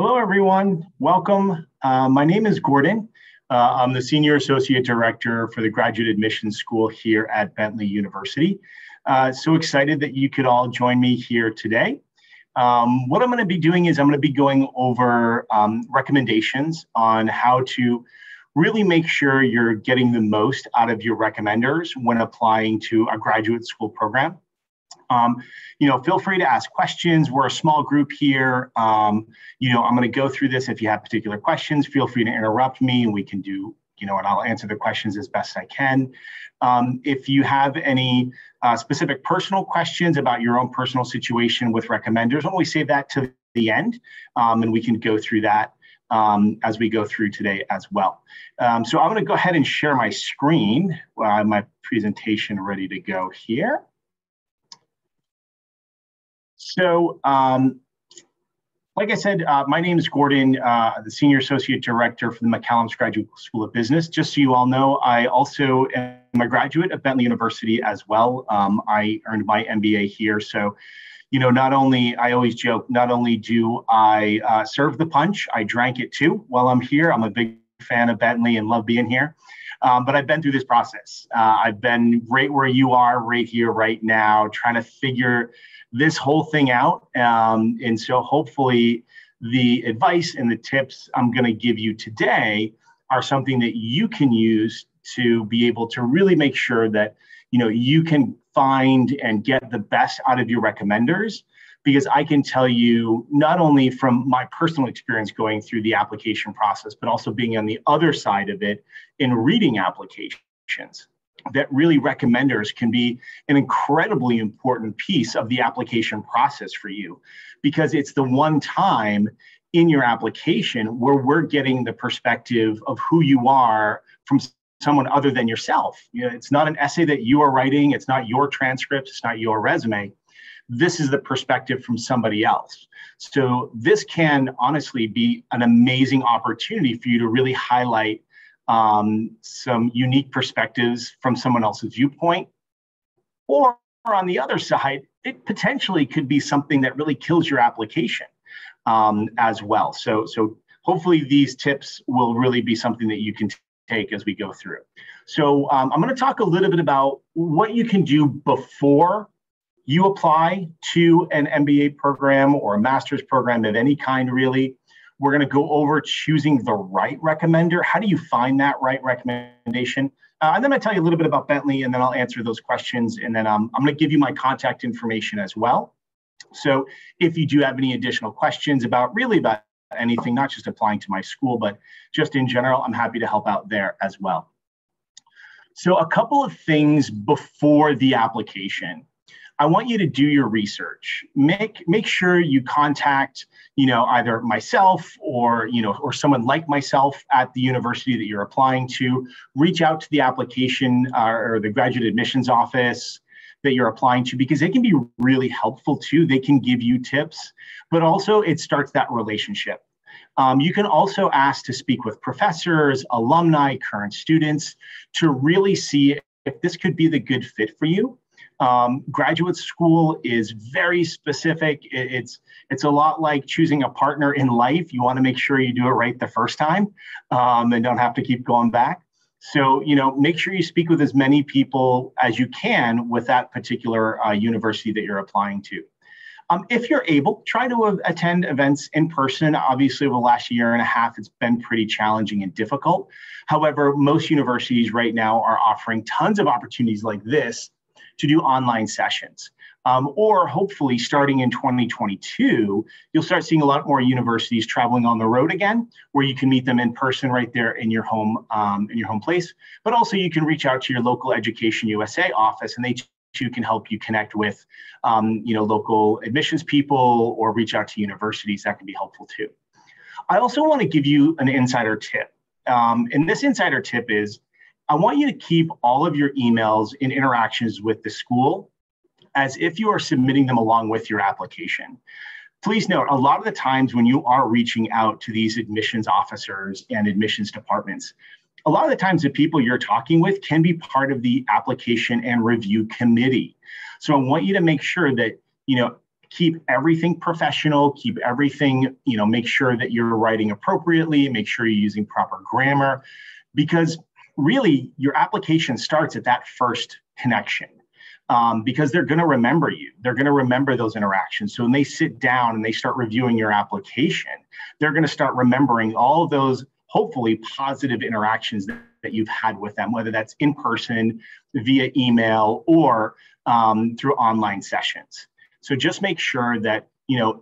Hello, everyone. Welcome. My name is Gordon. I'm the Senior Associate Director for the Graduate Admissions School here at Bentley University. So excited that you could all join me here today. What I'm going to be doing is I'm going to be going over recommendations on how to really make sure you're getting the most out of your recommenders when applying to a graduate school program. Feel free to ask questions. We're a small group here. I'm going to go through this. If you have particular questions, feel free to interrupt me and we can do, and I'll answer the questions as best I can. If you have any specific personal questions about your own personal situation with recommenders, I'll always save that to the end and we can go through that as we go through today as well. So I'm going to go ahead and share my screen. I have my presentation ready to go here. So, like I said, my name is Gordon, the Senior Associate Director for the McCallum's Graduate School of Business. Just so you all know, I also am a graduate of Bentley University as well. I earned my MBA here. So, not only, I always joke, not only do I serve the punch, I drank it too while I'm here. I'm a big fan of Bentley and love being here. But I've been through this process. I've been right where you are, right here, right now, trying to figure this whole thing out. And so hopefully the advice and the tips I'm going to give you today are something that you can use to be able to really make sure that, you can find and get the best out of your recommenders. Because I can tell you, not only from my personal experience going through the application process, but also being on the other side of it in reading applications, that really recommenders can be an incredibly important piece of the application process for you, because it's the one time in your application where we're getting the perspective of who you are from someone other than yourself. It's not an essay that you are writing. It's not your transcript. It's not your resume. This is the perspective from somebody else. So this can honestly be an amazing opportunity for you to really highlight some unique perspectives from someone else's viewpoint. Or on the other side, it potentially could be something that really kills your application as well. So hopefully these tips will really be something that you can take as we go through. So I'm going to talk a little bit about what you can do before you apply to an MBA program or a master's program of any kind, really. We're going to go over choosing the right recommender. How do you find that right recommendation? And then I'll tell you a little bit about Bentley, and then I'll answer those questions. And then I'm going to give you my contact information as well. So if you do have any additional questions about anything, not just applying to my school, but just in general, I'm happy to help out there as well. So a couple of things before the application. I want you to do your research. Make sure you contact, either myself or someone like myself at the university that you're applying to. Reach out to the application or the graduate admissions office that you're applying to, because they can be really helpful too. They can give you tips, but also it starts that relationship. You can also ask to speak with professors, alumni, current students to really see if this could be the good fit for you. Graduate school is very specific. It's a lot like choosing a partner in life. You want to make sure you do it right the first time and don't have to keep going back. So, make sure you speak with as many people as you can with that particular university that you're applying to. If you're able, try to attend events in person. Obviously, over the last year and a half, it's been pretty challenging and difficult. However, most universities right now are offering tons of opportunities like this to do online sessions. Or hopefully starting in 2022, you'll start seeing a lot more universities traveling on the road again, where you can meet them in person right there in your home place. But also you can reach out to your local Education USA office, and they too can help you connect with local admissions people or reach out to universities. That can be helpful too. I also want to give you an insider tip. And this insider tip is, I want you to keep all of your emails and interactions with the school as if you are submitting them along with your application. Please note, a lot of the times when you are reaching out to these admissions officers and admissions departments, a lot of the times the people you're talking with can be part of the application and review committee. So I want you to make sure that, keep everything professional, keep everything, make sure that you're writing appropriately, make sure you're using proper grammar, because really your application starts at that first connection. Because they're going to remember you. They're going to remember those interactions. So when they sit down and they start reviewing your application, they're going to start remembering all of those, hopefully, positive interactions that you've had with them, whether that's in person, via email, or through online sessions. So just make sure that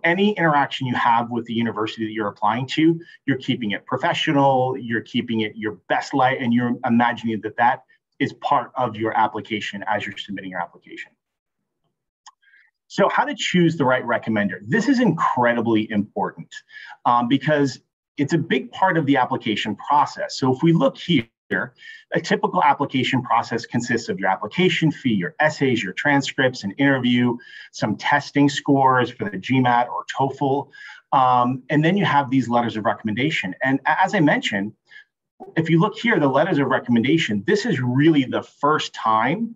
any interaction you have with the university that you're applying to, you're keeping it professional, you're keeping it your best light, and you're imagining that is part of your application as you're submitting your application. So how to choose the right recommender. This is incredibly important because it's a big part of the application process. So if we look here, a typical application process consists of your application fee, your essays, your transcripts, an interview, some testing scores for the GMAT or TOEFL, and then you have these letters of recommendation. And as I mentioned, if you look here, the letters of recommendation, this is really the first time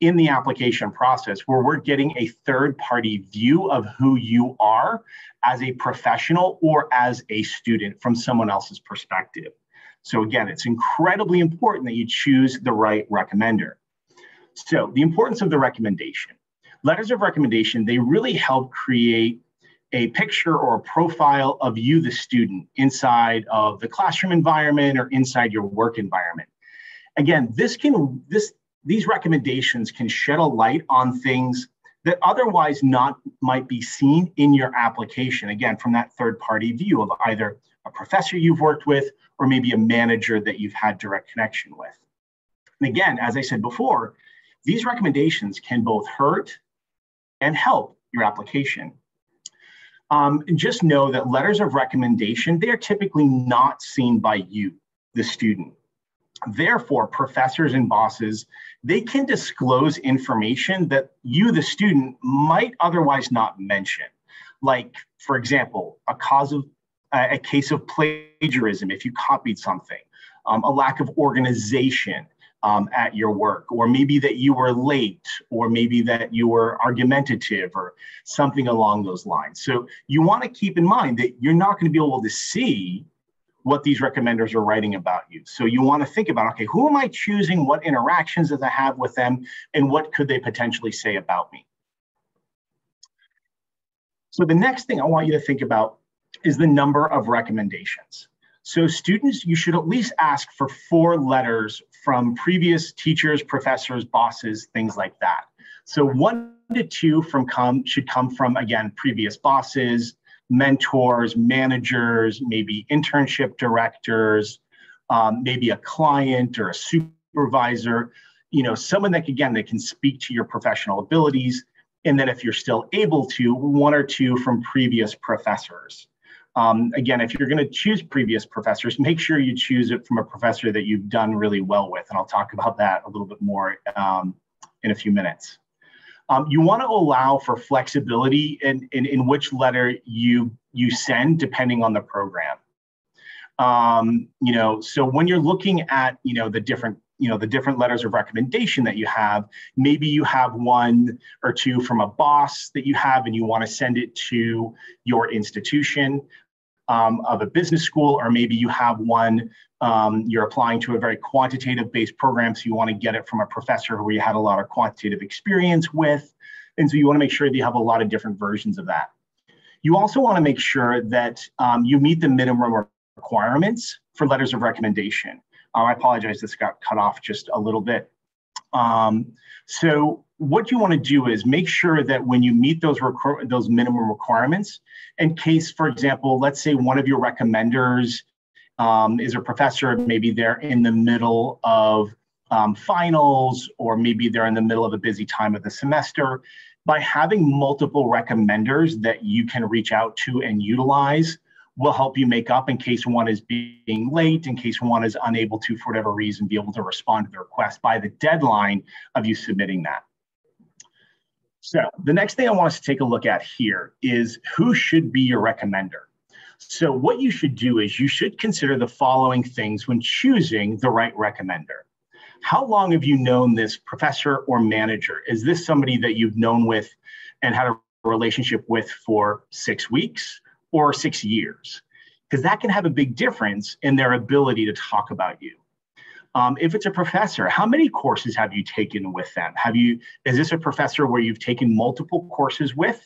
in the application process where we're getting a third-party view of who you are as a professional or as a student from someone else's perspective. So again, it's incredibly important that you choose the right recommender. So the importance of the recommendation. Letters of recommendation, they really help create a picture or a profile of you, the student, inside of the classroom environment or inside your work environment. Again, these recommendations can shed a light on things that otherwise might be seen in your application, again, from that third-party view of either a professor you've worked with or maybe a manager that you've had direct connection with. And again, as I said before, these recommendations can both hurt and help your application. Just know that letters of recommendation, they are typically not seen by you, the student. Therefore, professors and bosses, they can disclose information that you, the student, might otherwise not mention. Like, for example, a case of plagiarism if you copied something, a lack of organization at your work, or maybe that you were late, or maybe that you were argumentative or something along those lines. So you want to keep in mind that you're not going to be able to see what these recommenders are writing about you. So you want to think about, okay, who am I choosing? What interactions does I have with them? And what could they potentially say about me? So the next thing I want you to think about is the number of recommendations. So students, you should at least ask for 4 letters from previous teachers, professors, bosses, things like that. So 1 to 2 should come from, again, previous bosses, mentors, managers, maybe internship directors, maybe a client or a supervisor, someone that, again, that can speak to your professional abilities. And then if you're still able to, 1 or 2 from previous professors. Again, if you're going to choose previous professors, make sure you choose it from a professor that you've done really well with. And I'll talk about that a little bit more in a few minutes. You want to allow for flexibility in which letter you send, depending on the program. So when you're looking at the different letters of recommendation that you have, maybe you have 1 or 2 from a boss that you have, and you want to send it to your institution of a business school, or maybe you have 1, you're applying to a very quantitative-based program, so you want to get it from a professor who you had a lot of quantitative experience with, and so you want to make sure that you have a lot of different versions of that. You also want to make sure that you meet the minimum requirements for letters of recommendation. I apologize, this got cut off just a little bit. So what you want to do is make sure that when you meet those minimum requirements, in case, for example, let's say one of your recommenders is a professor, maybe they're in the middle of finals, or maybe they're in the middle of a busy time of the semester, by having multiple recommenders that you can reach out to and utilize will help you make up in case one is being late, in case one is unable to, for whatever reason, be able to respond to the request by the deadline of you submitting that. So the next thing I want us to take a look at here is who should be your recommender. So what you should do is you should consider the following things when choosing the right recommender. How long have you known this professor or manager? Is this somebody that you've known with and had a relationship with for 6 weeks or 6 years, because that can have a big difference in their ability to talk about you. If it's a professor, how many courses have you taken with them? Is this a professor where you've taken multiple courses with,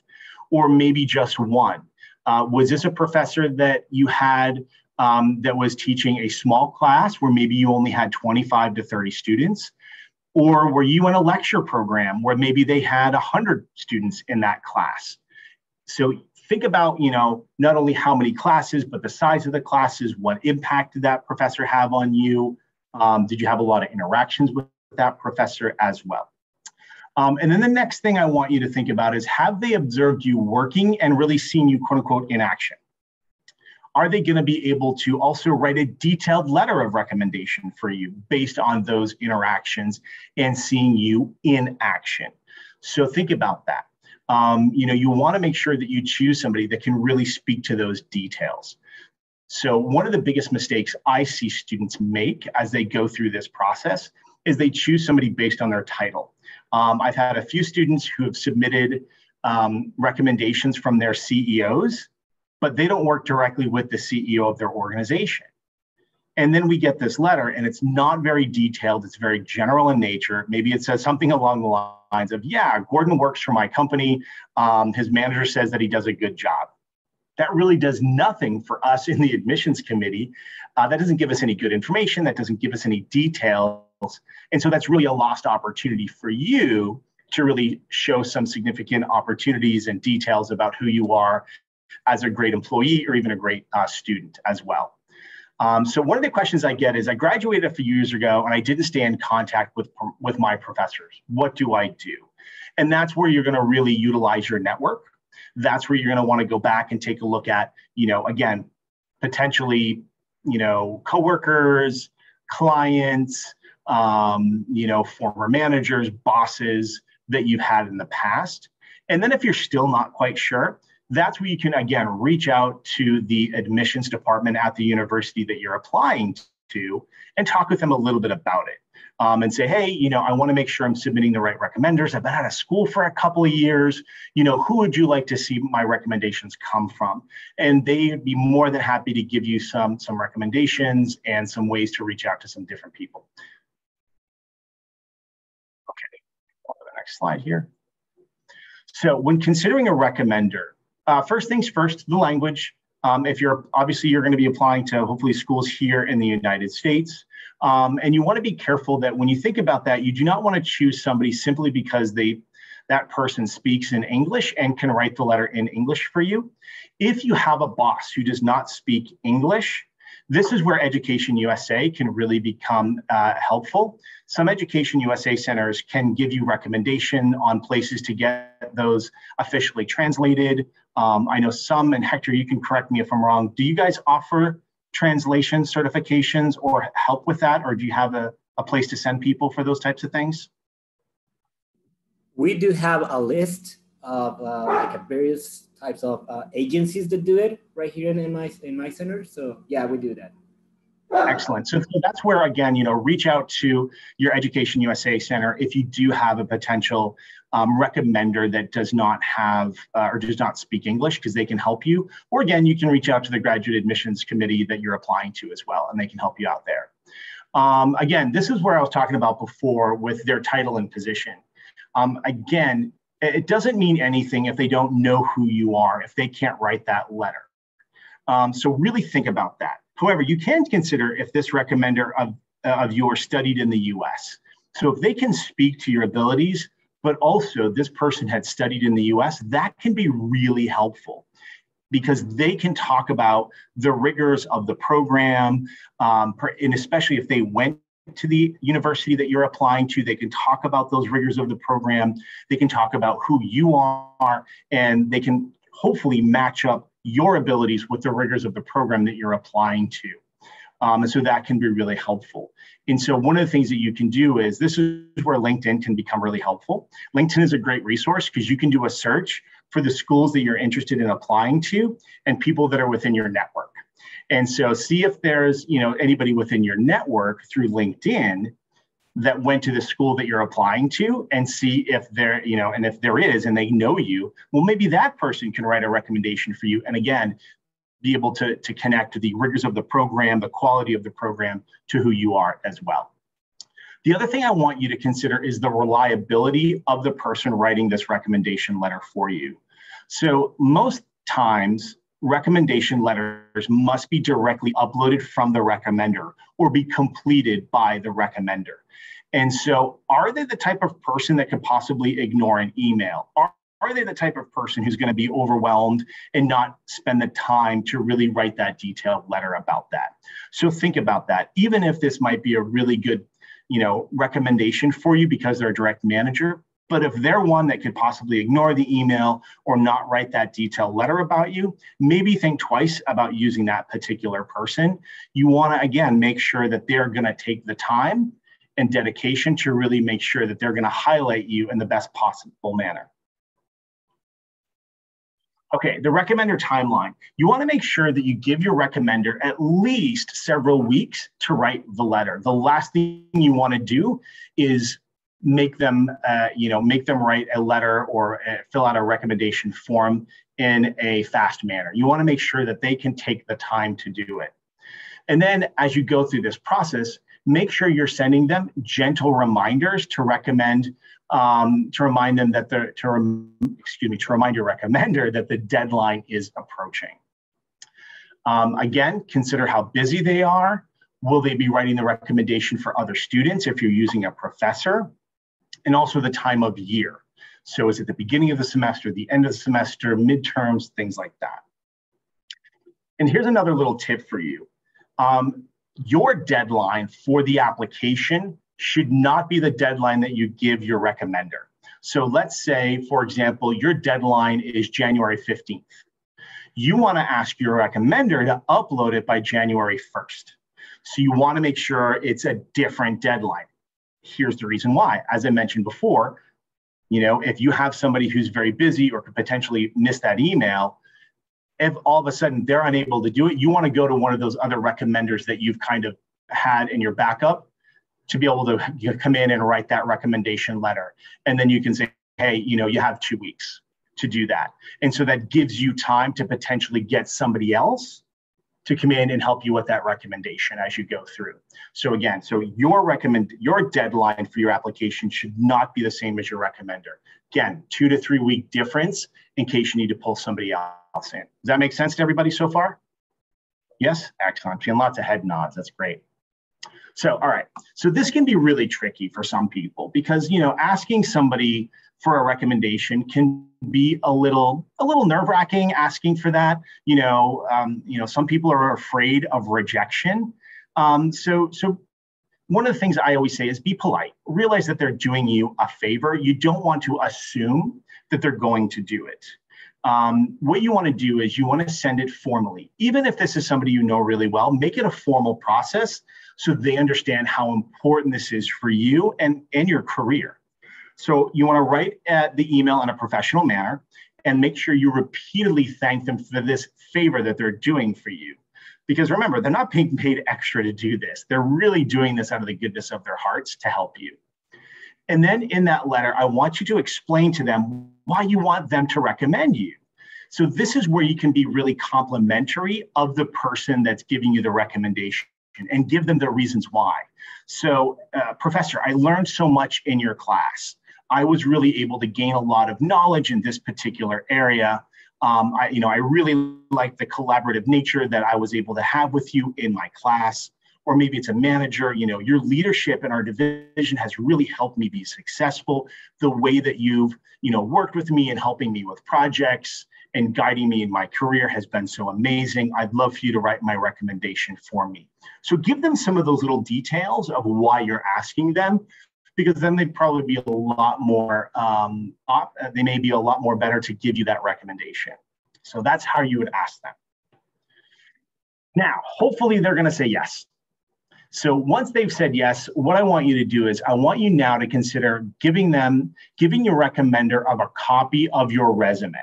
or maybe just one? Was this a professor that you had that was teaching a small class where maybe you only had 25 to 30 students? Or were you in a lecture program where maybe they had 100 students in that class? So think about, not only how many classes, but the size of the classes. What impact did that professor have on you? Did you have a lot of interactions with that professor as well? And then the next thing I want you to think about is, have they observed you working and really seen you, quote unquote, in action? Are they going to be able to also write a detailed letter of recommendation for you based on those interactions and seeing you in action? So think about that. You want to make sure that you choose somebody that can really speak to those details. So one of the biggest mistakes I see students make as they go through this process is they choose somebody based on their title. I've had a few students who have submitted recommendations from their CEOs, but they don't work directly with the CEO of their organization. And then we get this letter and it's not very detailed. It's very general in nature. Maybe it says something along the lines of, yeah, Gordon works for my company. His manager says that he does a good job. That really does nothing for us in the admissions committee. That doesn't give us any good information. That doesn't give us any details. And so that's really a lost opportunity for you to really show some significant opportunities and details about who you are as a great employee or even a great student as well. So one of the questions I get is, I graduated a few years ago and I didn't stay in contact with my professors. What do I do? And that's where you're going to really utilize your network. That's where you're going to want to go back and take a look at, again, potentially, coworkers, clients, former managers, bosses that you've had in the past. And then if you're still not quite sure, that's where you can, again, reach out to the admissions department at the university that you're applying to and talk with them a little bit about it. And say, hey, I want to make sure I'm submitting the right recommenders. I've been out of school for a couple of years. Who would you like to see my recommendations come from? And they'd be more than happy to give you some recommendations and some ways to reach out to some different people. Okay, on to the next slide here. So when considering a recommender, first things first, the language. If you're going to be applying to hopefully schools here in the United States. And you want to be careful that when you think about that, you do not want to choose somebody simply because that person speaks in English and can write the letter in English for you. If you have a boss who does not speak English, this is where Education USA can really become helpful. Some Education USA centers can give you recommendation on places to get those officially translated. I know some, and Hector, you can correct me if I'm wrong. Do you guys offer translation certifications or help with that? Or do you have a place to send people for those types of things? We do have a list of various types of agencies that do it right here in my center. So yeah, we do that. Excellent. So that's where, again, reach out to your Education USA center if you do have a potential recommender that does not have or does not speak English, because they can help you. Or again, you can reach out to the graduate admissions committee that you're applying to as well, and they can help you out there. Again, this is where I was talking about before with their title and position. Again, it doesn't mean anything if they don't know who you are, if they can't write that letter. So really think about that. However, you can consider if this recommender of yours studied in the US. So if they can speak to your abilities, but also this person had studied in the US, that can be really helpful because they can talk about the rigors of the program, and especially if they went to the university that you're applying to, they can talk about those rigors of the program. They can talk about who you are, and they can hopefully match up your abilities with the rigors of the program that you're applying to. And so that can be really helpful. And so one of the things that you can do is, this is where LinkedIn can become really helpful. LinkedIn is a great resource because you can do a search for the schools that you're interested in applying to and people that are within your network. And so see if there's anybody within your network through LinkedIn that went to the school that you're applying to and see if there, and if there is, and they know you, well, maybe that person can write a recommendation for you. And again, be able to connect the rigors of the program, the quality of the program to who you are as well. The other thing I want you to consider is the reliability of the person writing this recommendation letter for you. So most times, recommendation letters must be directly uploaded from the recommender or be completed by the recommender. And so are they the type of person that could possibly ignore an email? Are they the type of person who's going to be overwhelmed and not spend the time to really write that detailed letter about that? So think about that. Even if this might be a really good, recommendation for you because they're a direct manager, but if they're one that could possibly ignore the email or not write that detailed letter about you, maybe think twice about using that particular person. You want to, again, make sure that they're going to take the time and dedication to really make sure that they're going to highlight you in the best possible manner. Okay, the recommender timeline. You want to make sure that you give your recommender at least several weeks to write the letter. The last thing you want to do is make them write a letter or fill out a recommendation form in a fast manner. You want to make sure that they can take the time to do it. And then as you go through this process, make sure you're sending them gentle reminders to remind your recommender that the deadline is approaching. Again, consider how busy they are. Will they be writing the recommendation for other students if you're using a professor? And also the time of year. So is it the beginning of the semester, the end of the semester, midterms, things like that. And here's another little tip for you. Your deadline for the application should not be the deadline that you give your recommender. So let's say, for example, your deadline is January 15th. You want to ask your recommender to upload it by January 1st. So you want to make sure it's a different deadline. Here's the reason why. As I mentioned before, if you have somebody who's very busy or could potentially miss that email, if all of a sudden they're unable to do it, you want to go to one of those other recommenders that you've kind of had in your backup to be able to come in and write that recommendation letter. And then you can say, hey, you have 2 weeks to do that. And so that gives you time to potentially get somebody else to come in and help you with that recommendation as you go through. So again, your deadline for your application should not be the same as your recommender. Again, 2 to 3 week difference in case you need to pull somebody else in. Does that make sense to everybody so far? Yes, excellent. I'm seeing lots of head nods. That's great. So, all right. So this can be really tricky for some people because, asking somebody for a recommendation can be a little nerve-wracking asking for that. Some people are afraid of rejection. So one of the things I always say is be polite. Realize that they're doing you a favor. You don't want to assume that they're going to do it. What you want to do is you want to send it formally. Even if this is somebody you know really well, make it a formal process so they understand how important this is for you and your career. So you want to write the email in a professional manner and make sure you repeatedly thank them for this favor that they're doing for you. Because remember, they're not being paid extra to do this. They're really doing this out of the goodness of their hearts to help you. And then in that letter, I want you to explain to them why you want them to recommend you. So this is where you can be really complimentary of the person that's giving you the recommendation and give them the reasons why. So, Professor, I learned so much in your class. I was really able to gain a lot of knowledge in this particular area. I really like the collaborative nature that I was able to have with you in my class. Or maybe it's a manager, your leadership in our division has really helped me be successful. The way that you've, worked with me and helping me with projects and guiding me in my career has been so amazing. I'd love for you to write my recommendation for me. So give them some of those little details of why you're asking them, because then they'd probably be a lot more, they may be a lot more better to give you that recommendation. So that's how you would ask them. Now, hopefully they're going to say yes. So once they've said yes, what I want you to do is I want you now to consider giving your recommender of a copy of your resume.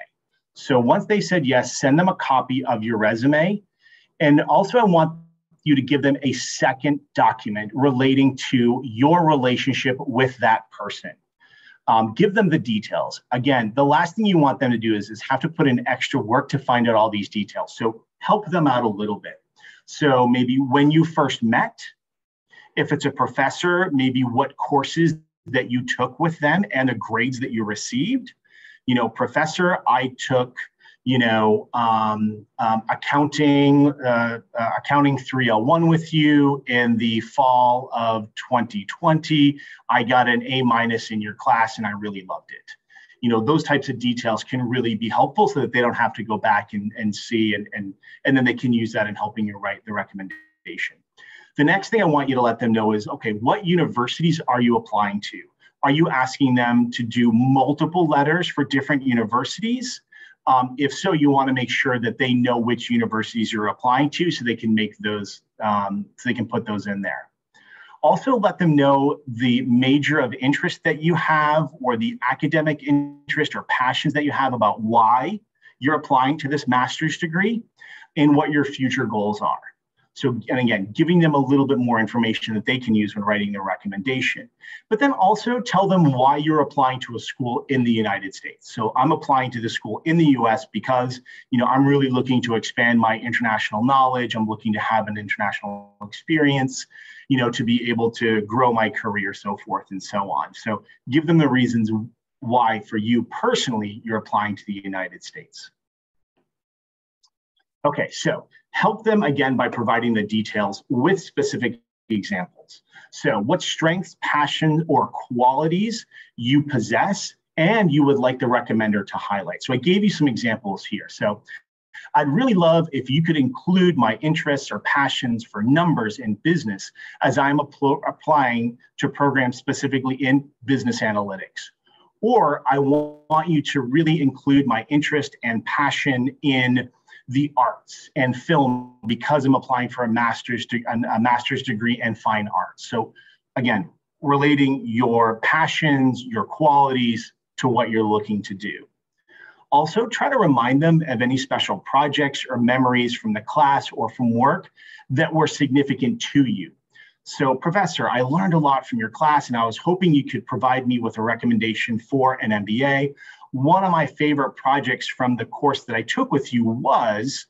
So once they said yes, send them a copy of your resume. And also I want you to give them a second document relating to your relationship with that person. Give them the details. Again, the last thing you want them to do is have to put in extra work to find out all these details. So help them out a little bit. So maybe when you first met, if it's a professor, maybe what courses that you took with them and the grades that you received. You know, professor, I took, accounting 301 with you in the fall of 2020. I got an A- in your class and I really loved it. You know, those types of details can really be helpful so that they don't have to go back and see, and then they can use that in helping you write the recommendation. The next thing I want you to let them know is, okay, what universities are you applying to? Are you asking them to do multiple letters for different universities? If so, you want to make sure that they know which universities you're applying to so they can make those, so they can put those in there. Also let them know the major of interest that you have or the academic interest or passions that you have about why you're applying to this master's degree and what your future goals are. So, and again, giving them a little bit more information that they can use when writing their recommendation. But then also tell them why you're applying to a school in the United States. So I'm applying to this school in the US because, I'm really looking to expand my international knowledge. I'm looking to have an international experience, to be able to grow my career, so forth and so on. So give them the reasons why for you personally, you're applying to the United States. Okay, so help them again by providing the details with specific examples. So what strengths, passion, or qualities you possess and you would like the recommender to highlight. So I gave you some examples here. So I'd really love if you could include my interests or passions for numbers in business as I'm applying to programs specifically in business analytics. Or I want you to really include my interest and passion in the arts and film because I'm applying for a master's degree in fine arts. So again, relating your passions, your qualities to what you're looking to do. Also, try to remind them of any special projects or memories from the class or from work that were significant to you. So, professor, I learned a lot from your class and I was hoping you could provide me with a recommendation for an MBA. One of my favorite projects from the course that I took with you was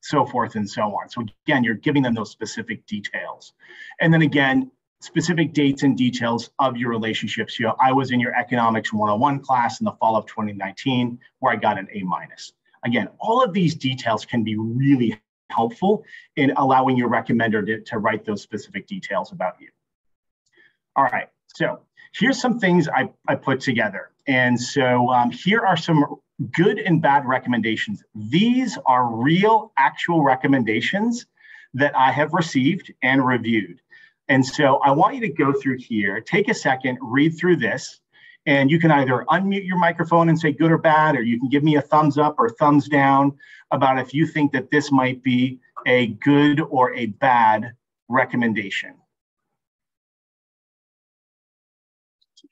so forth and so on. So again, you're giving them those specific details. And then again, specific dates and details of your relationships. I was in your economics 101 class in the fall of 2019, where I got an A-. Again, all of these details can be really helpful in allowing your recommender to write those specific details about you. All right, so here's some things I put together. And so here are some good and bad recommendations. These are real, actual recommendations that I have received and reviewed. And so I want you to go through here, take a second, read through this, and you can either unmute your microphone and say good or bad, or you can give me a thumbs up or thumbs down about if you think that this might be a good or a bad recommendation.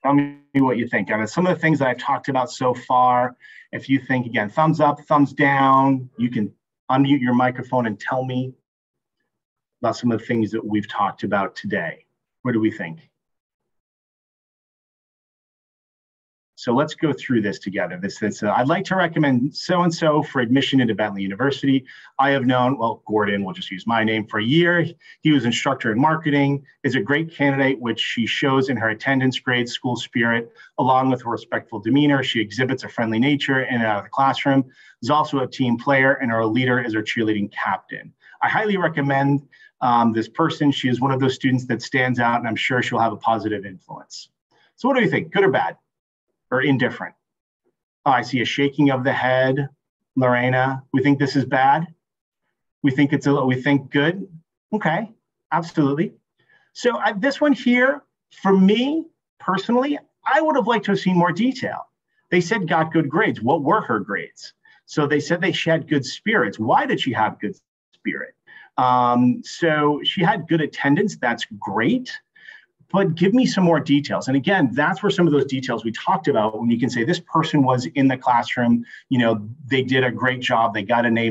Tell me what you think. Out of some of the things that I've talked about so far, if you think, again, thumbs up, thumbs down, you can unmute your microphone and tell me about some of the things that we've talked about today. What do we think? So let's go through this together. I'd like to recommend so-and-so for admission into Bentley University. I have known, well, Gordon, we'll just use my name, for a year. He was instructor in marketing, is a great candidate, which she shows in her attendance grades, school spirit, along with her respectful demeanor. She exhibits a friendly nature in and out of the classroom, is also a team player, and our leader is our cheerleading captain. I highly recommend this person. She is one of those students that stands out, and I'm sure she'll have a positive influence. So what do you think, good or bad? Or indifferent? Oh, I see a shaking of the head. Lorena, we think this is bad? We think good? Okay, absolutely. So this one here, for me personally, I would have liked to have seen more detail. They said got good grades. What were her grades? So they said she had good spirits. Why did she have good spirit? So she had good attendance. That's great. But give me some more details. And again, that's where some of those details we talked about, when you can say this person was in the classroom, they did a great job. They got an A-,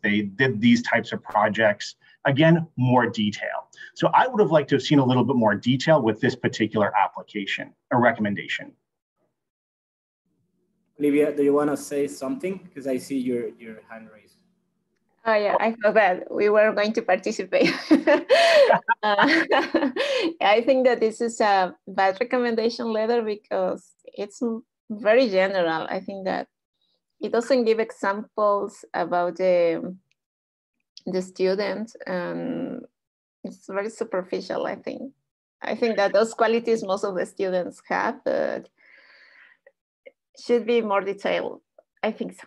they did these types of projects. Again, more detail. So I would have liked to have seen a little bit more detail with this particular application or recommendation. Olivia, do you want to say something? Because I see your hand raised. Oh yeah, I thought that we were going to participate. I think that this is a bad recommendation letter because it's very general. I think that it doesn't give examples about the students, and it's very superficial, I think. I think that those qualities most of the students have, but should be more detailed. I think so.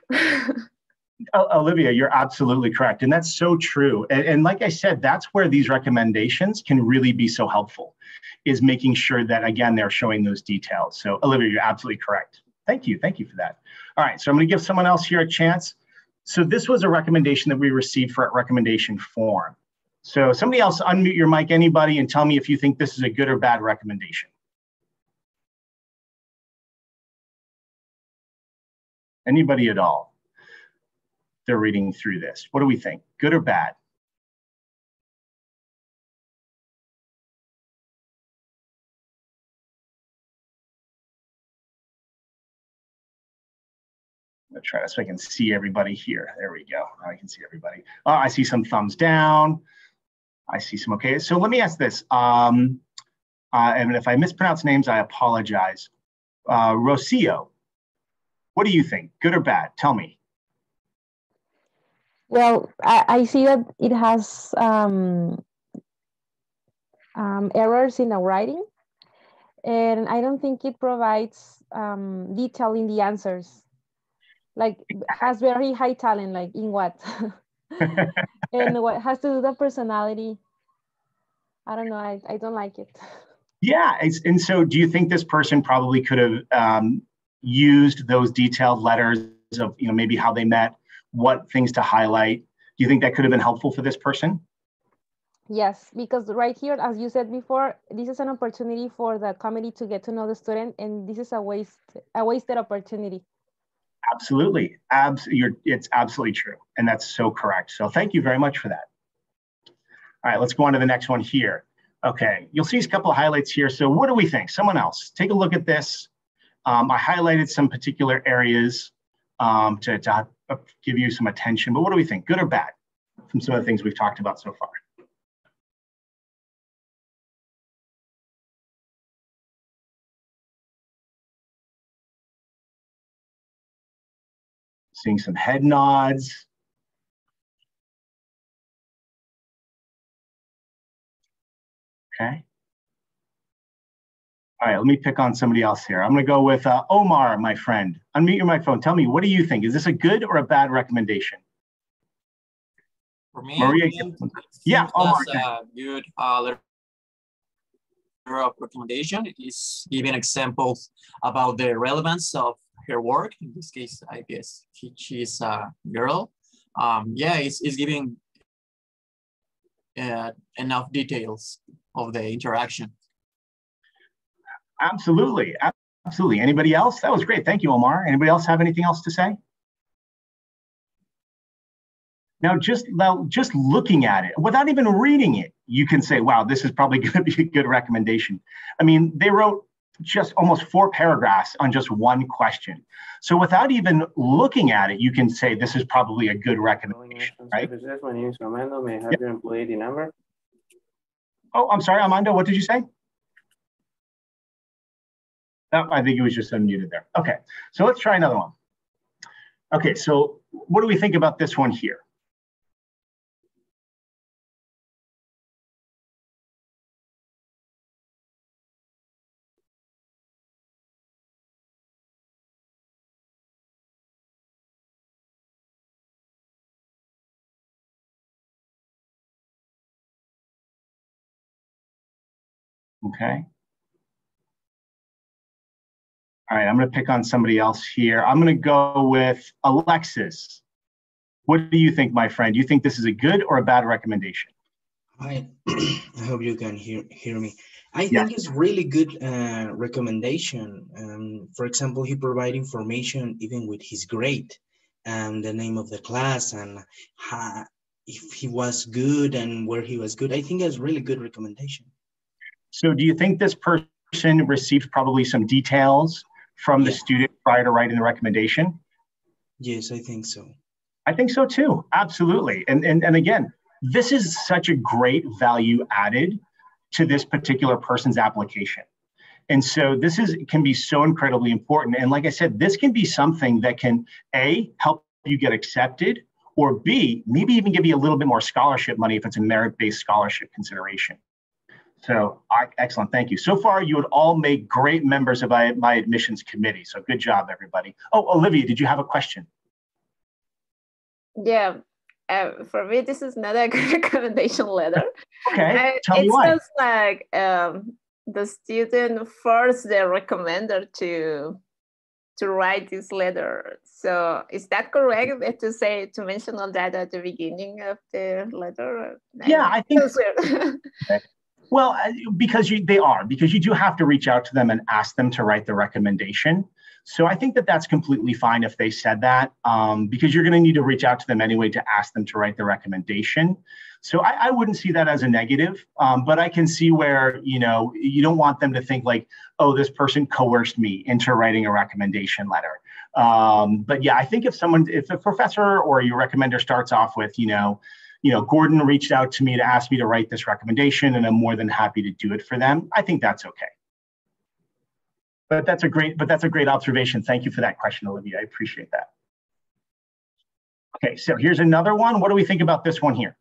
Olivia, you're absolutely correct. And that's so true. And like I said, that's where these recommendations can really be so helpful, is making sure that, again, they're showing those details. So Olivia, you're absolutely correct. Thank you. Thank you for that. All right, so I'm going to give someone else here a chance. So this was a recommendation that we received for a recommendation form. So somebody else unmute your mic, anybody, and tell me if you think this is a good or bad recommendation. Anybody at all? They're reading through this. What do we think? Good or bad? I'm gonna try this so I can see everybody here. There we go. Now I can see everybody. Oh, I see some thumbs down. I see some okay. So let me ask this. And if I mispronounce names, I apologize. Rocio, what do you think? Good or bad? Tell me. Well, I see that it has errors in the writing, and I don't think it provides detail in the answers. Like, has very high talent, like in what? And what has to do with the personality? I don't know, I don't like it. Yeah, and so do you think this person probably could have used those detailed letters of, maybe how they met, what things to highlight? Do you think that could have been helpful for this person? Yes, because right here, as you said before, this is an opportunity for the committee to get to know the student, and this is a wasted opportunity. Absolutely. It's absolutely true. And that's so correct. So thank you very much for that. All right, let's go on to the next one here. Okay, you'll see a couple of highlights here. So what do we think? Someone else, take a look at this. I highlighted some particular areas to give you some attention, but what do we think? Good or bad from some of the things we've talked about so far? Seeing some head nods. Okay. All right, let me pick on somebody else here. I'm going to go with Omar, my friend. Unmute your microphone. Tell me, what do you think? Is this a good or a bad recommendation? For me, Maria, yeah, Omar. A good letter of recommendation. It is giving examples about the relevance of her work. In this case, I guess she's a girl. Yeah, it's giving enough details of the interaction. Absolutely, absolutely. Anybody else? That was great. Thank you, Omar. Anybody else have anything else to say? Now, just looking at it, without even reading it, you can say, wow, this is probably going to be a good recommendation. I mean, they wrote just almost 4 paragraphs on just one question. So without even looking at it, you can say this is probably a good recommendation, right? My name is Armando. May I have your employee ID number? Oh, I'm sorry, Armando, what did you say? Oh, I think it was just unmuted there. Okay, so let's try another one. Okay, so what do we think about this one here? Okay. All right, I'm going to pick on somebody else here. I'm going to go with Alexis. What do you think, my friend? Do you think this is a good or a bad recommendation? Hi, I hope you can hear me. I think it's really good recommendation. For example, he provide information even with his grade and the name of the class, and if he was good and where he was good. I think it's really good recommendation. So do you think this person received probably some details from the student prior to writing the recommendation? Yes, I think so. I think so too, absolutely. And again, this is such a great value added to this particular person's application. And so this can be so incredibly important. And like I said, this can be something that can A, help you get accepted, or B, maybe even give you a little bit more scholarship money if it's a merit-based scholarship consideration. So excellent, thank you. So far, you would all make great members of my admissions committee. So good job, everybody. Oh, Olivia, did you have a question? Yeah, for me, this is not a good recommendation letter. Okay, tell me why. It feels like the student forced the recommender to write this letter. So is that correct to mention all that at the beginning of the letter? Yeah, I think so. Well, because you do have to reach out to them and ask them to write the recommendation. So I think that's completely fine if they said that, because you're going to need to reach out to them anyway to ask them to write the recommendation. So I wouldn't see that as a negative, but I can see where, you don't want them to think like, oh, this person coerced me into writing a recommendation letter. But yeah, I think if a professor or your recommender starts off with, Gordon reached out to me to ask me to write this recommendation, and I'm more than happy to do it for them, I think that's okay. But that's a great observation. Thank you for that question, Olivia. I appreciate that. Okay, so here's another one. What do we think about this one here?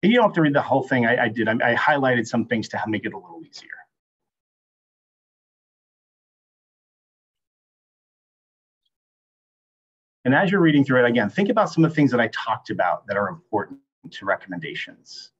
And you don't have to read the whole thing. I highlighted some things to make it a little easier. And as you're reading through it, again, think about some of the things that I talked about that are important to recommendations.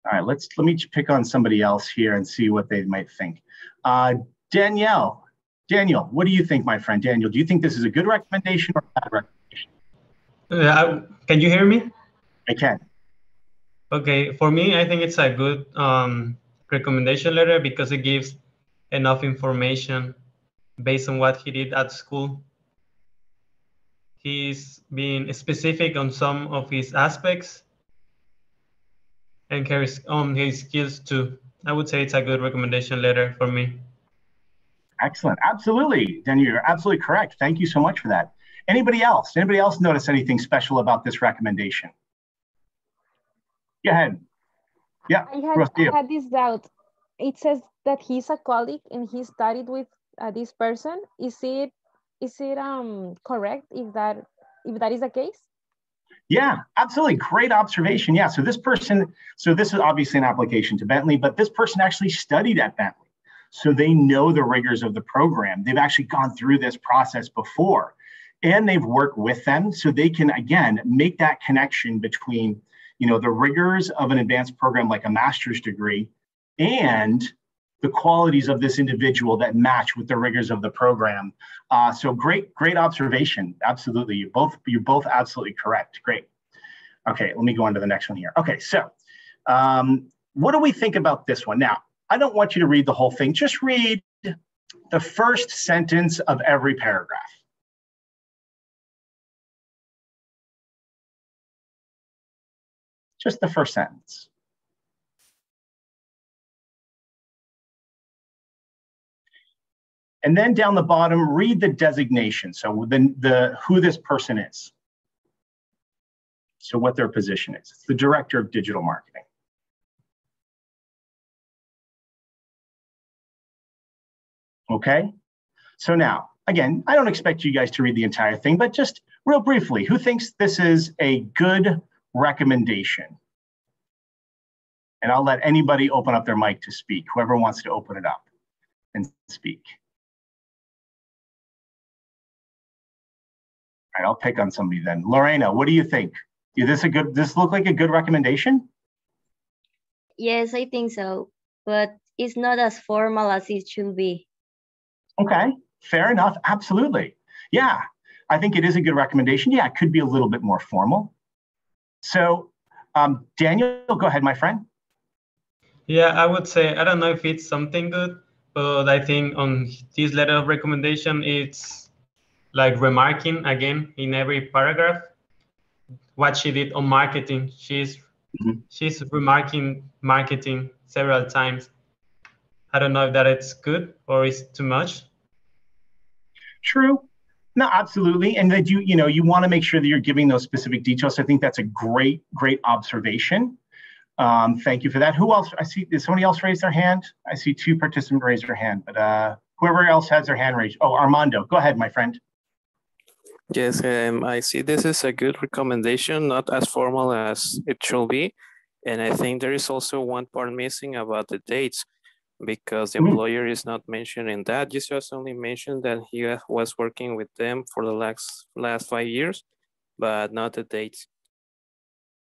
All right, let me pick on somebody else here and see what they might think. Daniel, what do you think, my friend? Daniel, do you think this is a good recommendation or a bad recommendation? Can you hear me? I can. Okay, for me, I think it's a good recommendation letter because it gives enough information based on what he did at school. He's being specific on some of his aspects and carries on his skills too. I would say it's a good recommendation letter for me. Excellent. Absolutely. Daniel, you're absolutely correct. Thank you so much for that. Anybody else? Anybody else notice anything special about this recommendation? Go ahead. Yeah. I had this doubt. It says that he's a colleague and he studied with this person. Is it correct if that is the case? Yeah, absolutely. Great observation. Yeah. So this is obviously an application to Bentley, but this person actually studied at Bentley. So they know the rigors of the program. They've actually gone through this process before, and they've worked with them. So they can, again, make that connection between, the rigors of an advanced program like a master's degree and the qualities of this individual that match with the rigors of the program. So great observation. Absolutely. You're both absolutely correct. Great. Okay, let me go on to the next one here. Okay, so what do we think about this one? Now, I don't want you to read the whole thing. Just read the first sentence of every paragraph. Just the first sentence. And then down the bottom, read the designation. So the who this person is. So what their position is. It's the director of digital marketing. Okay. So now, again, I don't expect you guys to read the entire thing, but just real briefly, who thinks this is a good recommendation? And I'll let anybody open up their mic to speak, whoever wants to open it up and speak. All right, I'll pick on somebody then. Lorena, what do you think? Is this look like a good recommendation? Yes, I think so, but it's not as formal as it should be. Okay, fair enough, absolutely. Yeah, I think it is a good recommendation. Yeah, it could be a little bit more formal. So Daniel, go ahead, my friend. Yeah, I would say, I don't know if it's something good, but I think on this letter of recommendation, it's like remarking again in every paragraph what she did on marketing. She's remarking marketing several times. I don't know if that it's good or is too much. True. No, absolutely. And that you want to make sure that you're giving those specific details. I think that's a great observation. Thank you for that. Who else? I see, did somebody else raise their hand? I see two participants raise their hand, but whoever else has their hand raised. Oh, Armando, go ahead, my friend. Yes, I see this is a good recommendation, not as formal as it should be. And I think there is also one part missing about the dates, because the employer is not mentioning that. You just only mentioned that he was working with them for the last 5 years, but not the dates.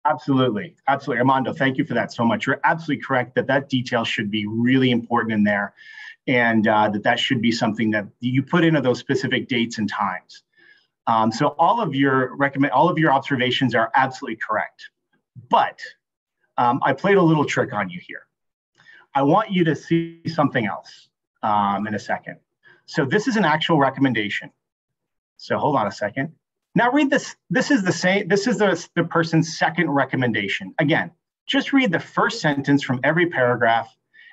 Absolutely. Armando, thank you for that so much. You're absolutely correct that detail should be really important in there, and that should be something that you put into those specific dates and times. So all of your observations are absolutely correct, but I played a little trick on you here. I want you to see something else in a second. So this is an actual recommendation. So hold on a second. Now read this. This is the same. This is the person's second recommendation. Again, just read the first sentence from every paragraph,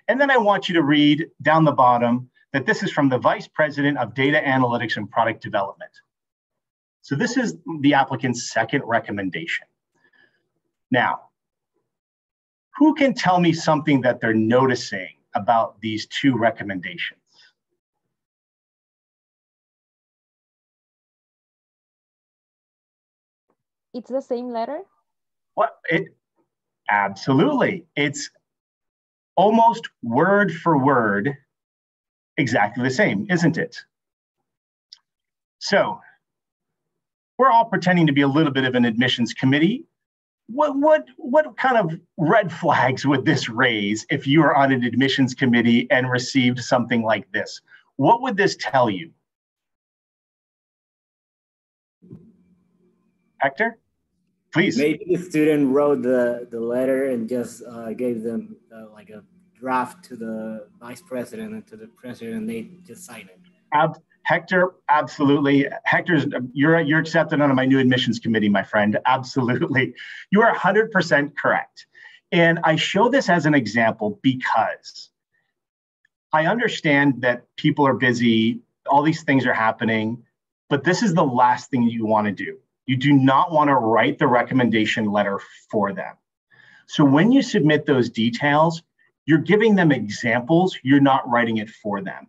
and then I want you to read down the bottom that this is from the Vice President of Data Analytics and Product Development. So this is the applicant's second recommendation. Now, who can tell me something that they're noticing about these two recommendations? It's the same letter? Absolutely. It's almost word for word exactly the same, isn't it? So we're all pretending to be a little bit of an admissions committee. What kind of red flags would this raise if you were on an admissions committee and received something like this? What would this tell you? Hector, please. Maybe the student wrote the letter and just gave them like a draft to the vice president and to the president, and they just signed it. Hector, absolutely. Hector's, you're accepted on my new admissions committee, my friend. Absolutely. You are 100% correct. And I show this as an example because I understand that people are busy, all these things are happening, but this is the last thing you want to do. You do not want to write the recommendation letter for them. So when you submit those details, you're giving them examples, you're not writing it for them.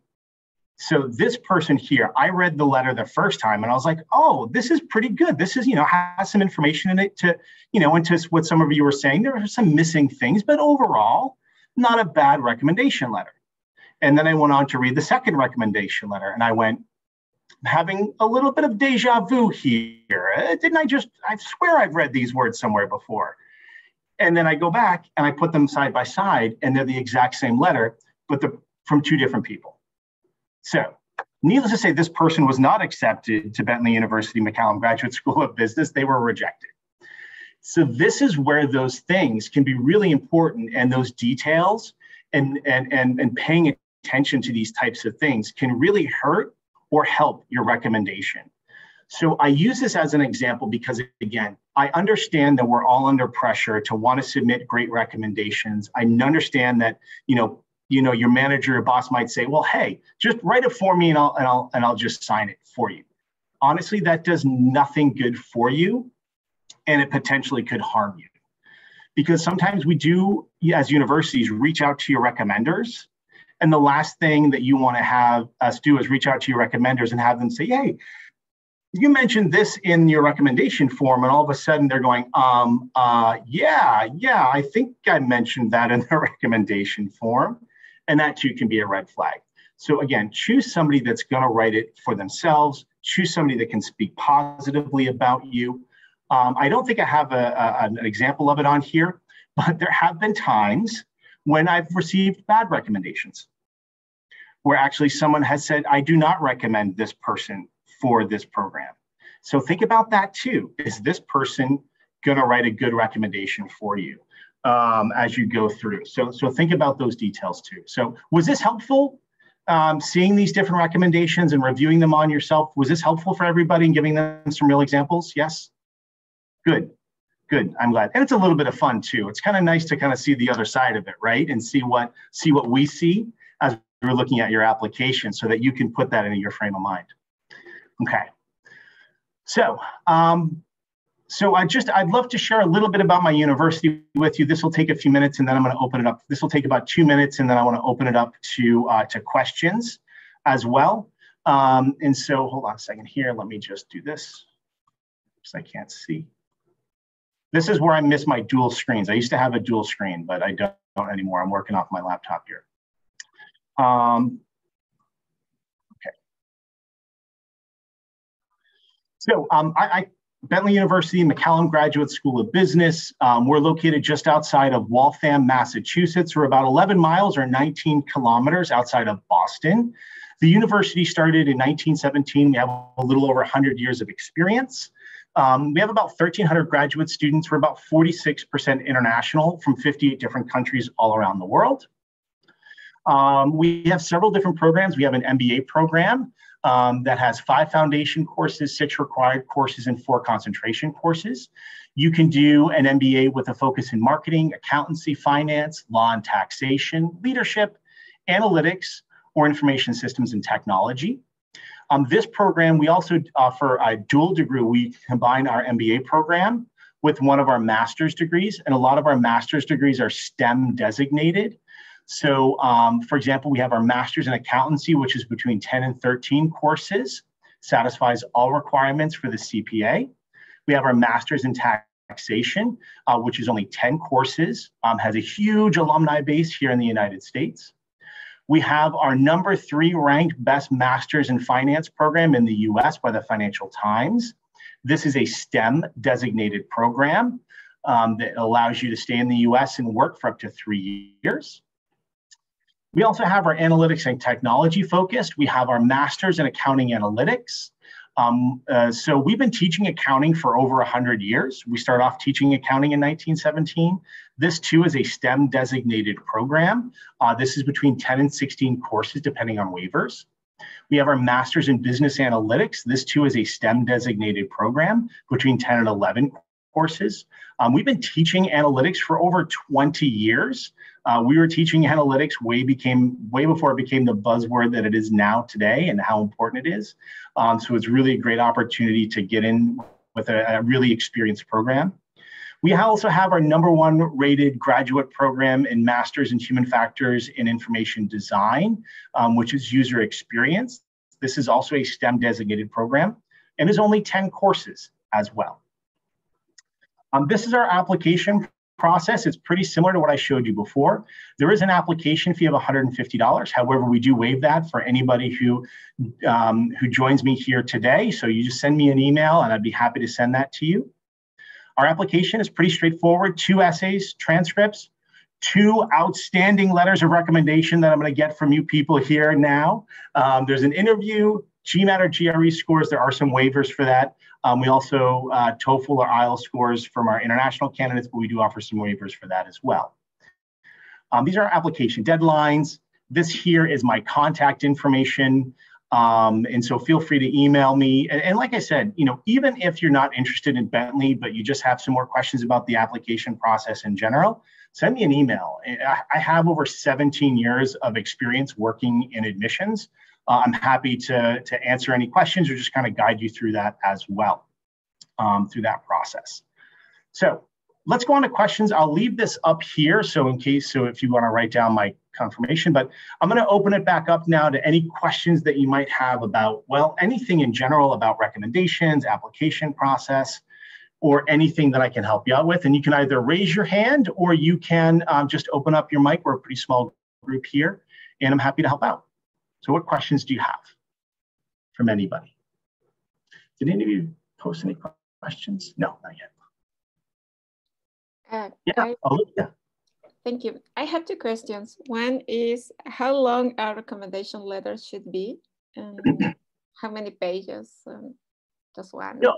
So this person here, I read the letter the first time and I was like, oh, this is pretty good. This is, has some information in it to, into what some of you were saying. There are some missing things, but overall, not a bad recommendation letter. And then I went on to read the second recommendation letter and I went, having a little bit of deja vu here. I swear I've read these words somewhere before. And then I go back and I put them side by side and they're the exact same letter, but from two different people. So needless to say, this person was not accepted to Bentley University McCallum Graduate School of Business. They were rejected. So this is where those things can be really important, and those details and paying attention to these types of things can really hurt or help your recommendation. So I use this as an example because, again, I understand that we're all under pressure to want to submit great recommendations. I understand that, your manager or boss might say, well, hey, just write it for me and I'll just sign it for you. Honestly, that does nothing good for you, and it potentially could harm you. Because sometimes we do, as universities, reach out to your recommenders, and the last thing that you want to have us do is reach out to your recommenders and have them say, hey, you mentioned this in your recommendation form, and all of a sudden they're going, yeah, I think I mentioned that in the recommendation form. And that too can be a red flag. So again, choose somebody that's going to write it for themselves. Choose somebody that can speak positively about you. I don't think I have an example of it on here, but there have been times when I've received bad recommendations where actually someone has said, I do not recommend this person for this program. So think about that too. Is this person going to write a good recommendation for you as you go through? So think about those details too. So was this helpful? Seeing these different recommendations and reviewing them on yourself, was this helpful for everybody and giving them some real examples? Yes? Good, good, I'm glad. And it's a little bit of fun too. It's kind of nice to kind of see the other side of it, right? And see what we see as we're looking at your application so that you can put that into your frame of mind. Okay, so, I'd love to share a little bit about my university with you. This will take a few minutes and then I'm going to open it up. This will take about 2 minutes and then I want to open it up to questions as well. And so hold on a second here. Let me just do this because I can't see. This is where I miss my dual screens. I used to have a dual screen, but I don't anymore. I'm working off my laptop here. Okay. So Bentley University, McCallum Graduate School of Business. We're located just outside of Waltham, Massachusetts. We're about 11 miles or 19 kilometers outside of Boston. The university started in 1917. We have a little over 100 years of experience. We have about 1,300 graduate students. We're about 46% international from 58 different countries all around the world. We have several different programs. We have an MBA program that has 5 foundation courses, 6 required courses, and 4 concentration courses. You can do an MBA with a focus in marketing, accountancy, finance, law and taxation, leadership, analytics, or information systems and technology. This program, we also offer a dual degree. We combine our MBA program with one of our master's degrees, and a lot of our master's degrees are STEM designated. So, for example, we have our master's in accountancy, which is between 10 and 13 courses, satisfies all requirements for the CPA. We have our master's in taxation, which is only 10 courses, has a huge alumni base here in the United States. We have our number 3 ranked best master's in finance program in the US by the Financial Times. This is a STEM designated program that allows you to stay in the US and work for up to 3 years. We also have our analytics and technology focused. We have our master's in accounting analytics. So we've been teaching accounting for over 100 years. We started off teaching accounting in 1917. This too is a STEM designated program. This is between 10 and 16 courses depending on waivers. We have our master's in business analytics. This too is a STEM designated program between 10 and 11 courses. We've been teaching analytics for over 20 years. We were teaching analytics way before it became the buzzword that it is now today and how important it is. So it's really a great opportunity to get in with a really experienced program. We also have our number 1 rated graduate program in Masters in Human Factors in Information Design, which is user experience. This is also a STEM designated program and is only 10 courses as well. This is our application process. It's pretty similar to what I showed you before. There is an application fee of $150. However, we do waive that for anybody who joins me here today. So you just send me an email and I'd be happy to send that to you. Our application is pretty straightforward. 2 essays, transcripts, 2 outstanding letters of recommendation that I'm going to get from you people here now. There's an interview, GMAT or GRE scores. There are some waivers for that. We also TOEFL or IELTS scores from our international candidates, but we do offer some waivers for that as well. These are our application deadlines. This here is my contact information. And so feel free to email me. And like I said, even if you're not interested in Bentley, but you just have some more questions about the application process in general, send me an email. I have over 17 years of experience working in admissions. I'm happy to answer any questions or just kind of guide you through that as well, through that process. So let's go on to questions. I'll leave this up here so if you want to write down my confirmation, but I'm going to open it back up now to any questions that you might have about, well, anything in general about recommendations, application process, or anything that I can help you out with. And you can either raise your hand or you can just open up your mic. We're a pretty small group here, and I'm happy to help out. So what questions do you have from anybody? Did any of you post any questions? No, not yet. Yeah. Thank you. I have 2 questions. One is how long our recommendation letter should be and how many pages? just one? No,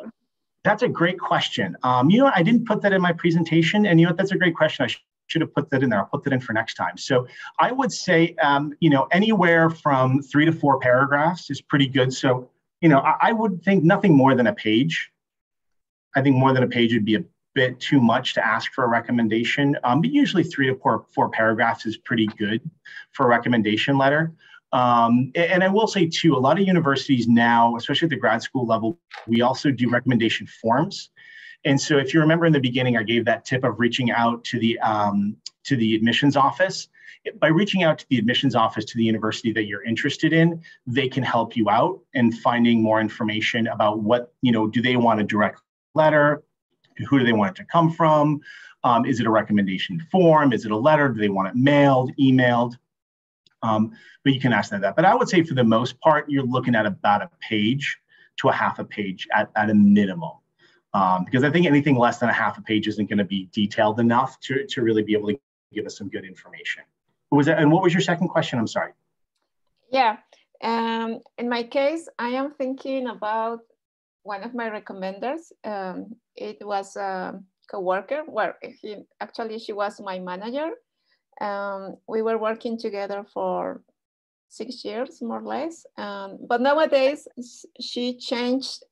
that's a great question. I didn't put that in my presentation, and that's a great question. I should have put that in there. I'll put that in for next time. So I would say, anywhere from 3 to 4 paragraphs is pretty good. So, I would think nothing more than a page. I think more than a page would be a bit too much to ask for a recommendation. But usually 3 to 4 paragraphs is pretty good for a recommendation letter. And I will say too, a lot of universities now, especially at the grad school level, we also do recommendation forms. And so if you remember in the beginning, I gave that tip of reaching out to the admissions office. By reaching out to the admissions office to the university that you're interested in, they can help you out in finding more information about what, do they want a direct letter? Who do they want it to come from? Is it a recommendation form? Is it a letter? Do they want it mailed, emailed? But you can ask them that. But I would say for the most part, you're looking at about a page to a half a page at a minimum. Because I think anything less than a half a page isn't going to be detailed enough to really be able to give us some good information. And what was your second question? I'm sorry. Yeah. In my case, I am thinking about one of my recommenders. It was a coworker. Well, she was my manager. We were working together for 6 years, more or less. But nowadays, she changed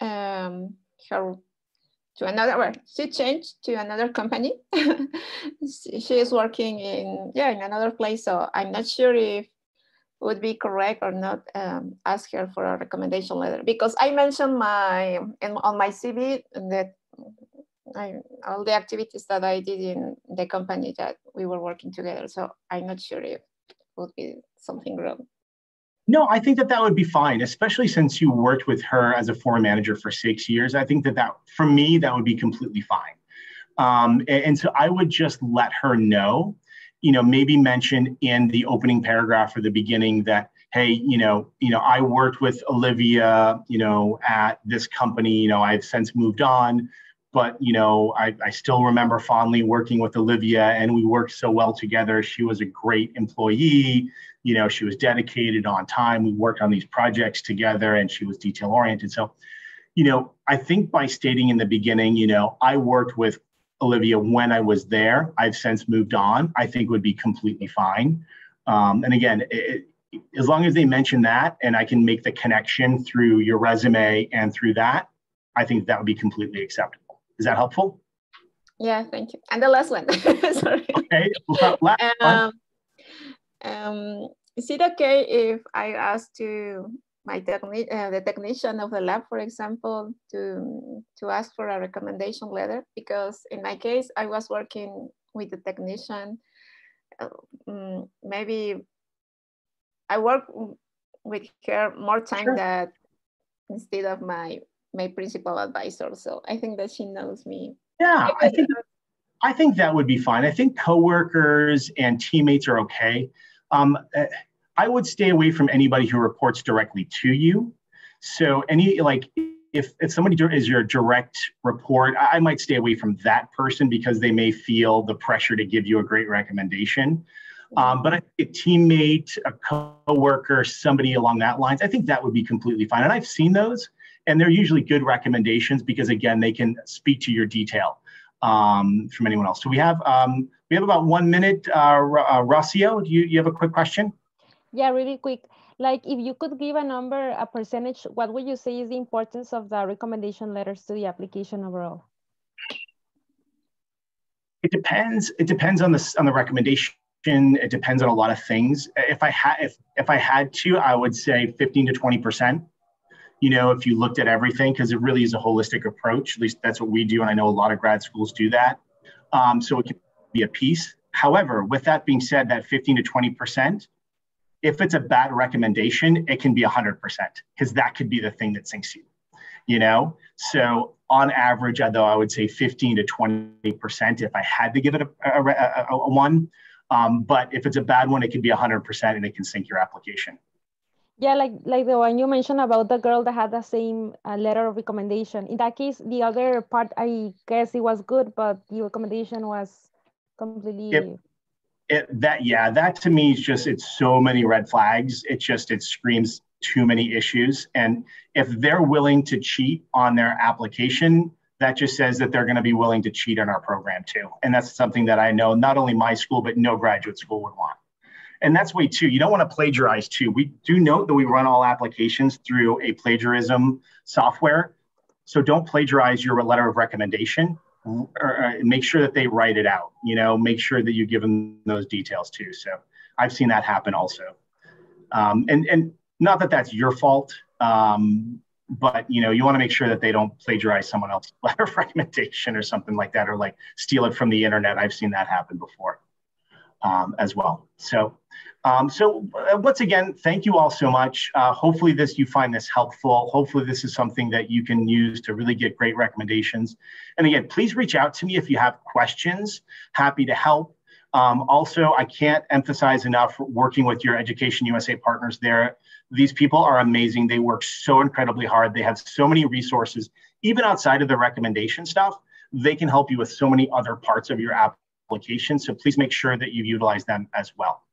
she changed to another company. She is working in another place. So I'm not sure if it would be correct or not ask her for a recommendation letter, because I mentioned on my CV that all the activities that I did in the company that we were working together. So I'm not sure if it would be something wrong. No, I think that would be fine, especially since you worked with her as a former manager for 6 years. I think that for me, that would be completely fine. And so I would just let her know, maybe mention in the opening paragraph or the beginning that, hey, I worked with Olivia, at this company, I've since moved on, but, I still remember fondly working with Olivia, and we worked so well together. She was a great employee. She was dedicated, on time. We worked on these projects together, and she was detail oriented. So, I think by stating in the beginning, I worked with Olivia when I was there, I've since moved on, I think would be completely fine. And again, as long as they mention that, and I can make the connection through your resume and through that, I think that would be completely acceptable. Is that helpful? Yeah, thank you. And the last one. Sorry. Okay. Last one. Is it okay if I ask to the technician of the lab, for example, to ask for a recommendation letter? Because in my case, I was working with the technician. Maybe I work with her more time than instead of my principal advisor. So I think that she knows me. Yeah, I think that would be fine. I think coworkers and teammates are okay. I would stay away from anybody who reports directly to you. So if somebody is your direct report, I might stay away from that person because they may feel the pressure to give you a great recommendation. But a teammate, a coworker, somebody along that lines, I think that would be completely fine. And I've seen those, and they're usually good recommendations because, again, they can speak to your detail from anyone else. So we have about 1 minute. Rocio, do you have a quick question? Yeah, really quick. Like, if you could give a number, a percentage, what would you say is the importance of the recommendation letters to the application overall? It depends. It depends on the recommendation. It depends on a lot of things. If I had to, I would say 15 to 20%. If you looked at everything, because it really is a holistic approach. At least that's what we do, and I know a lot of grad schools do that. So it can be a piece. However, with that being said, that 15 to 20%, if it's a bad recommendation, it can be 100%, because that could be the thing that sinks you. So on average, though, I would say 15 to 20% if I had to give it a one. But if it's a bad one, it can be 100% and it can sink your application. Yeah, like the one you mentioned about the girl that had the same letter of recommendation. In that case, the other part, I guess it was good, but the recommendation was completely... That to me is just, it's so many red flags. It screams too many issues. And if they're willing to cheat on their application, that just says that they're going to be willing to cheat on our program too. And that's something that I know not only my school, but no graduate school would want. And that's way too, you don't want to plagiarize too. We do note that we run all applications through a plagiarism software. So don't plagiarize your letter of recommendation, or make sure that they write it out, make sure that you give them those details too. So I've seen that happen also. And not that that's your fault, but you want to make sure that they don't plagiarize someone else's letter of recommendation or something like that, or like steal it from the internet. I've seen that happen before as well. So once again, thank you all so much. Hopefully you find this helpful. Hopefully this is something that you can use to really get great recommendations. And again, please reach out to me if you have questions. Happy to help. Also, I can't emphasize enough working with your Education USA partners there. These people are amazing. They work so incredibly hard. They have so many resources, even outside of the recommendation stuff. They can help you with so many other parts of your application. So please make sure that you utilize them as well.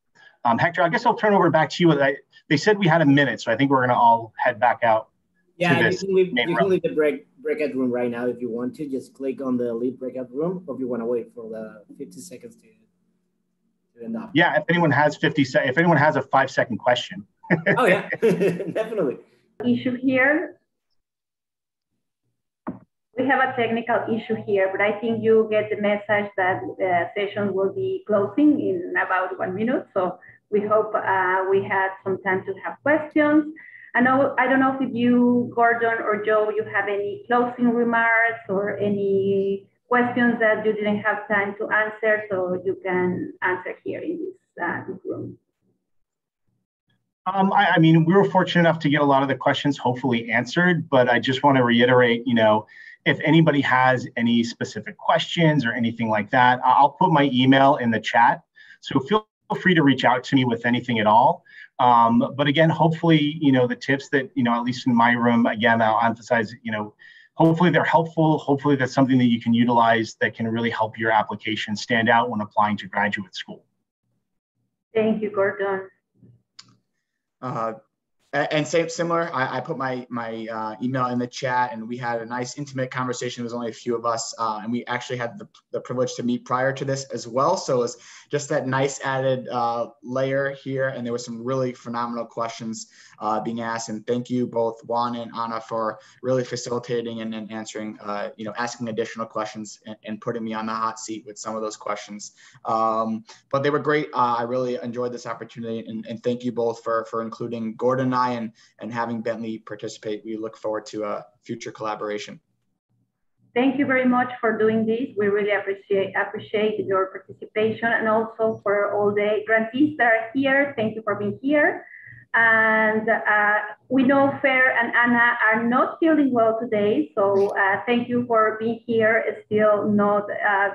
Hector, I guess I'll turn over back to you. They said we had a minute, so I think we're going to all head back out. Yeah, you can leave the breakout room right now if you want to. Just click on the leave breakout room, or if you want to wait for the 50 seconds to end up. Yeah, if anyone has if anyone has a 5-second question. Oh yeah, definitely. Issue here. We have a technical issue here, but I think you get the message that the session will be closing in about 1 minute. So we hope we had some time to have questions. I don't know if you, Gordon or Joe, you have any closing remarks or any questions that you didn't have time to answer, so you can answer here in this room. I mean, we were fortunate enough to get a lot of the questions hopefully answered, but I just want to reiterate, if anybody has any specific questions or anything like that, I'll put my email in the chat. So feel free to reach out to me with anything at all. But again, hopefully, the tips that, at least in my room, again, I'll emphasize, hopefully they're helpful. Hopefully that's something that you can utilize that can really help your application stand out when applying to graduate school. Thank you, Gordon. And similar, I put my email in the chat, and we had a nice intimate conversation. There was only a few of us, and we actually had the privilege to meet prior to this as well. So it was just that nice added layer here, and there were some really phenomenal questions being asked. And thank you both Juan and Ana for really facilitating and answering, asking additional questions and putting me on the hot seat with some of those questions. But they were great. I really enjoyed this opportunity, and thank you both for including Gordon and I and having Bentley participate. We look forward to a future collaboration. Thank you very much for doing this. We really appreciate your participation, and also for all the grantees that are here. Thank you for being here. And we know Fer and Ana are not feeling well today, so thank you for being here, still not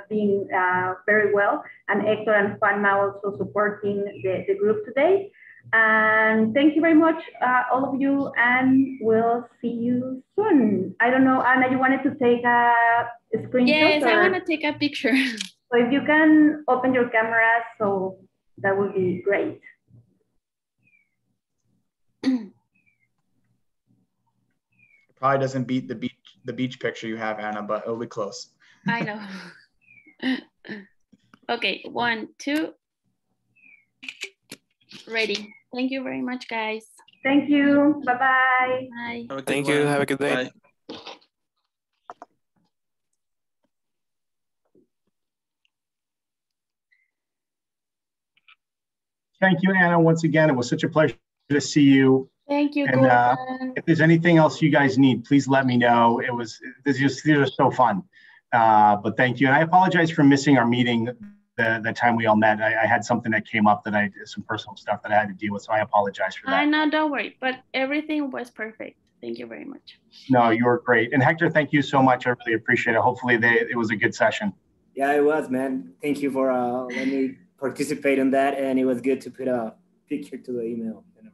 being very well. And Hector and Juanma also supporting the group today. And thank you very much, all of you, and we'll see you soon. I don't know, Ana, you wanted to take a screenshot? Yes, I want to take a picture. So if you can open your camera, so that would be great. Probably doesn't beat the beach picture you have, Ana, but it'll be close. I know. Okay, 1, 2. Ready. Thank you very much, guys. Thank you. Bye-bye. Bye. Thank you. Have a good day. Bye. Thank you, Ana, once again. It was such a pleasure to see you. Thank you, and if there's anything else you guys need, please let me know. These are so fun. But thank you. And I apologize for missing our meeting the time we all met. I had something that came up that some personal stuff that I had to deal with, so I apologize for that. No, don't worry, but everything was perfect. Thank you very much. No, you were great. And Hector, thank you so much. I really appreciate it. Hopefully it was a good session. Yeah, it was, man. Thank you for letting me participate in that, and it was good to put a picture to the email and everything.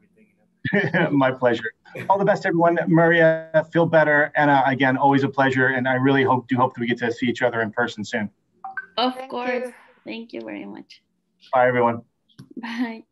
My pleasure. All the best, everyone. Maria, feel better. Anna, again, always a pleasure. And I really hope that we get to see each other in person soon. Of course. Thank you very much. Bye, everyone. Bye.